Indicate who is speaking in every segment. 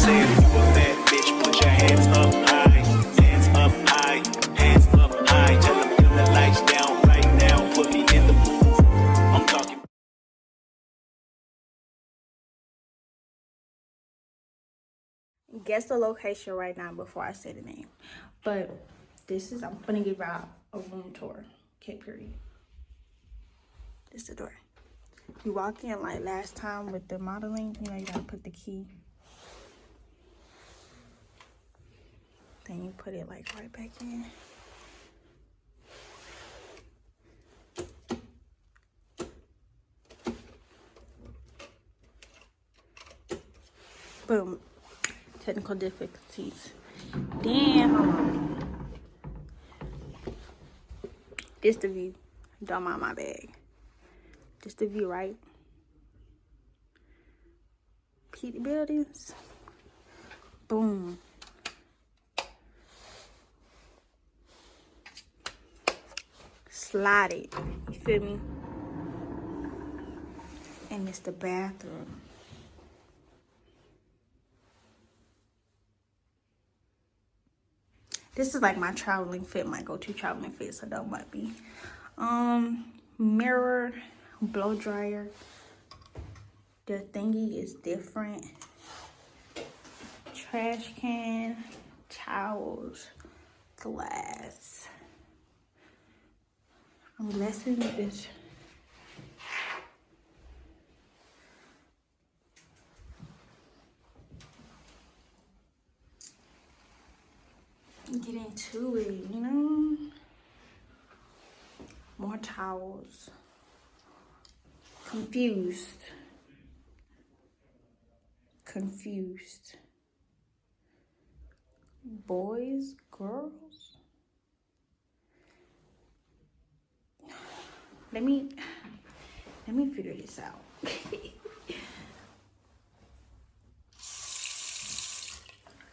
Speaker 1: say if you a bad bitch, put your hands up high. Hands up high. Hands up high. Tell them dim the lights down right now. Put me in the booth. I'm talking.
Speaker 2: Guess the location right now before I say the name. But this is, I'm gonna give out a room tour. Okay, period. This is the door. You walk in like last time with the modeling, you know, you gotta put the key. Then you put it like right back in. Boom. Technical difficulties. Then, hold on. This the view. Don't mind my bag. This the view, right? Peep the buildings. Boom. Slide it. You feel me? And it's the bathroom. This is like my traveling fit, my go-to traveling fit, so that might be. Mirror, blow dryer. The thingy is different. Trash can, towels, glass. I'm messing with this. Get into it, you know? More towels. Confused. Boys, girls. Let me figure this out.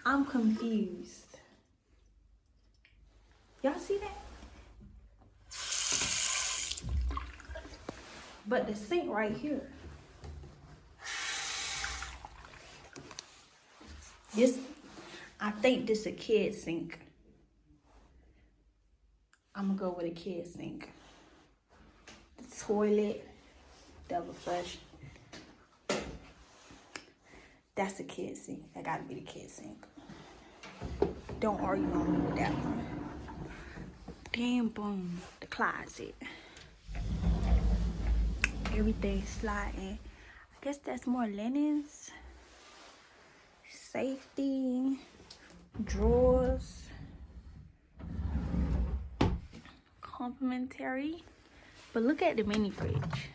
Speaker 2: I'm confused. Y'all see that? But the sink right here. This, I think this a kid sink. I'm gonna go with a kid sink. The toilet, double flush. That's a kid sink. That gotta be the kid sink. Don't argue on me with that one. Then boom, the closet. Everything sliding. I guess that's more linens. Safety. Drawers. Complimentary. But look at the mini fridge.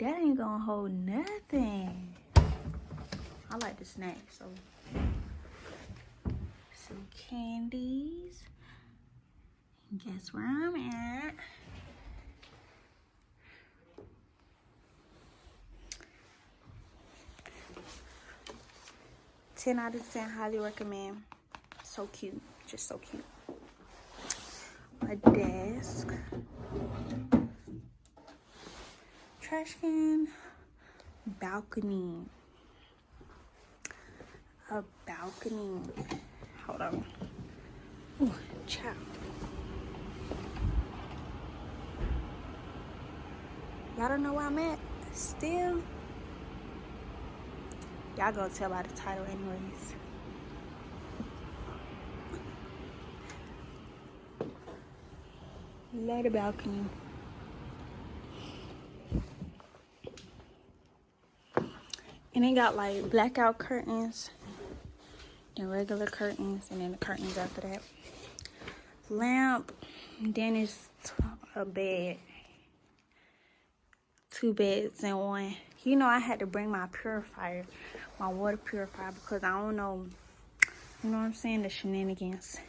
Speaker 2: That ain't gonna hold nothing. I like the snacks, so. Some candies. Guess where I'm at. $10 out of 10, highly recommend. So cute, just so cute. My desk. Trash can. Balcony. A balcony. Hold on. Ooh, child. Y'all don't know where I'm at? Still? Y'all gonna tell by the title anyways. Love the balcony. And they got like blackout curtains, then regular curtains, and then the curtains after that. Lamp, then it's a bed. 2 beds in one. You know, I had to bring my purifier, my water purifier, because I don't know, you know what I'm saying, the shenanigans.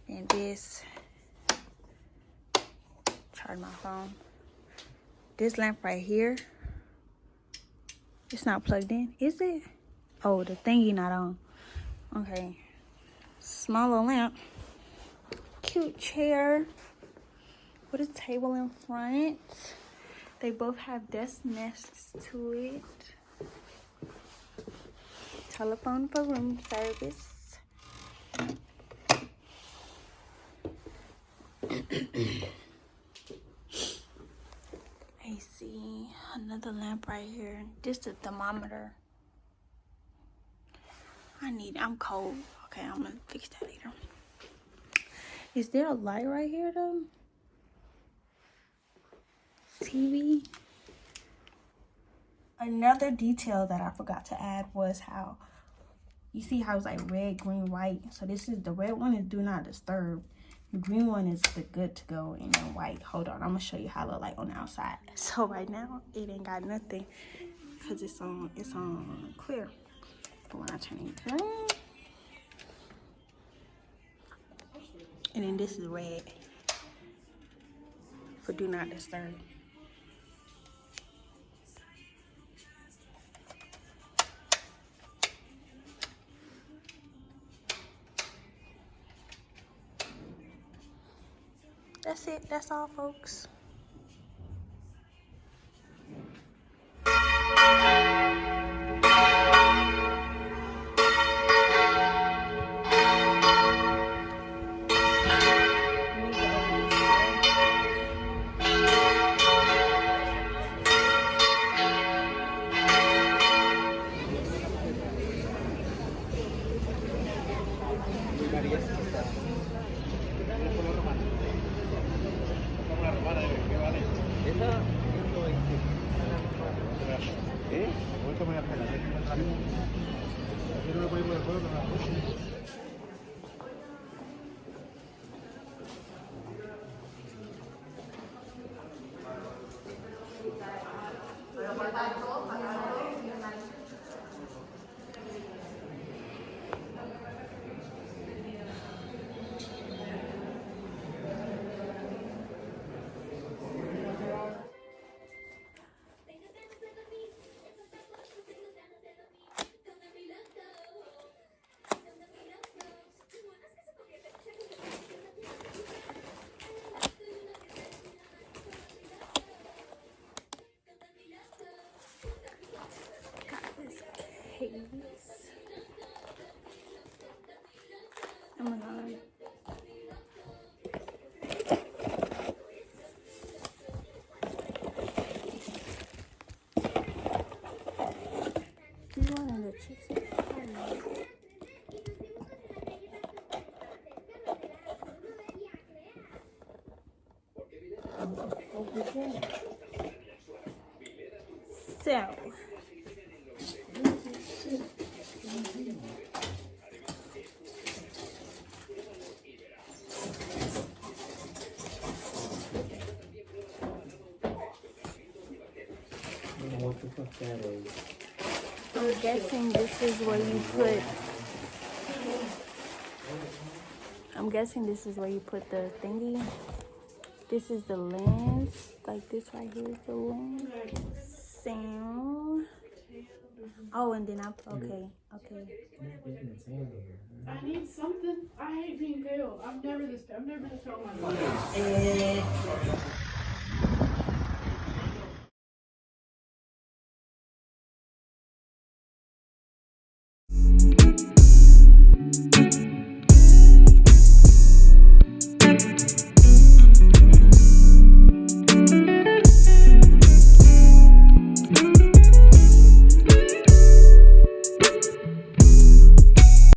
Speaker 2: And this, charge my phone. This lamp right here, it's not plugged in, is it? Oh, the thingy not on. Okay. Smaller lamp. Cute chair with a table in front. They both have desk next to it. Telephone for room service. AC, another lamp right here. This is the thermometer. I'm cold. Okay, I'm gonna fix that later. Is there a light right here though? TV. Another detail that I forgot to add was how you see how it's like red, green, white. So this is the red one is do not disturb. The green one is the good to go, and then white. Hold on, I'm gonna show you how it look like on the outside. So right now it ain't got nothing because it's on clear. But when I turn it green, and then this is red for do not disturb. That's it. That's all, folks. Oh my god. You wanted the chicks? So.
Speaker 3: What the fuck that is?
Speaker 2: I'm guessing this is where you put. I'm guessing this is where you put the thingy. This is the lens. Like this right here is the lens. Sound. Oh, and then okay.
Speaker 4: I need something. I hate being pale. I'm never this pale in my life.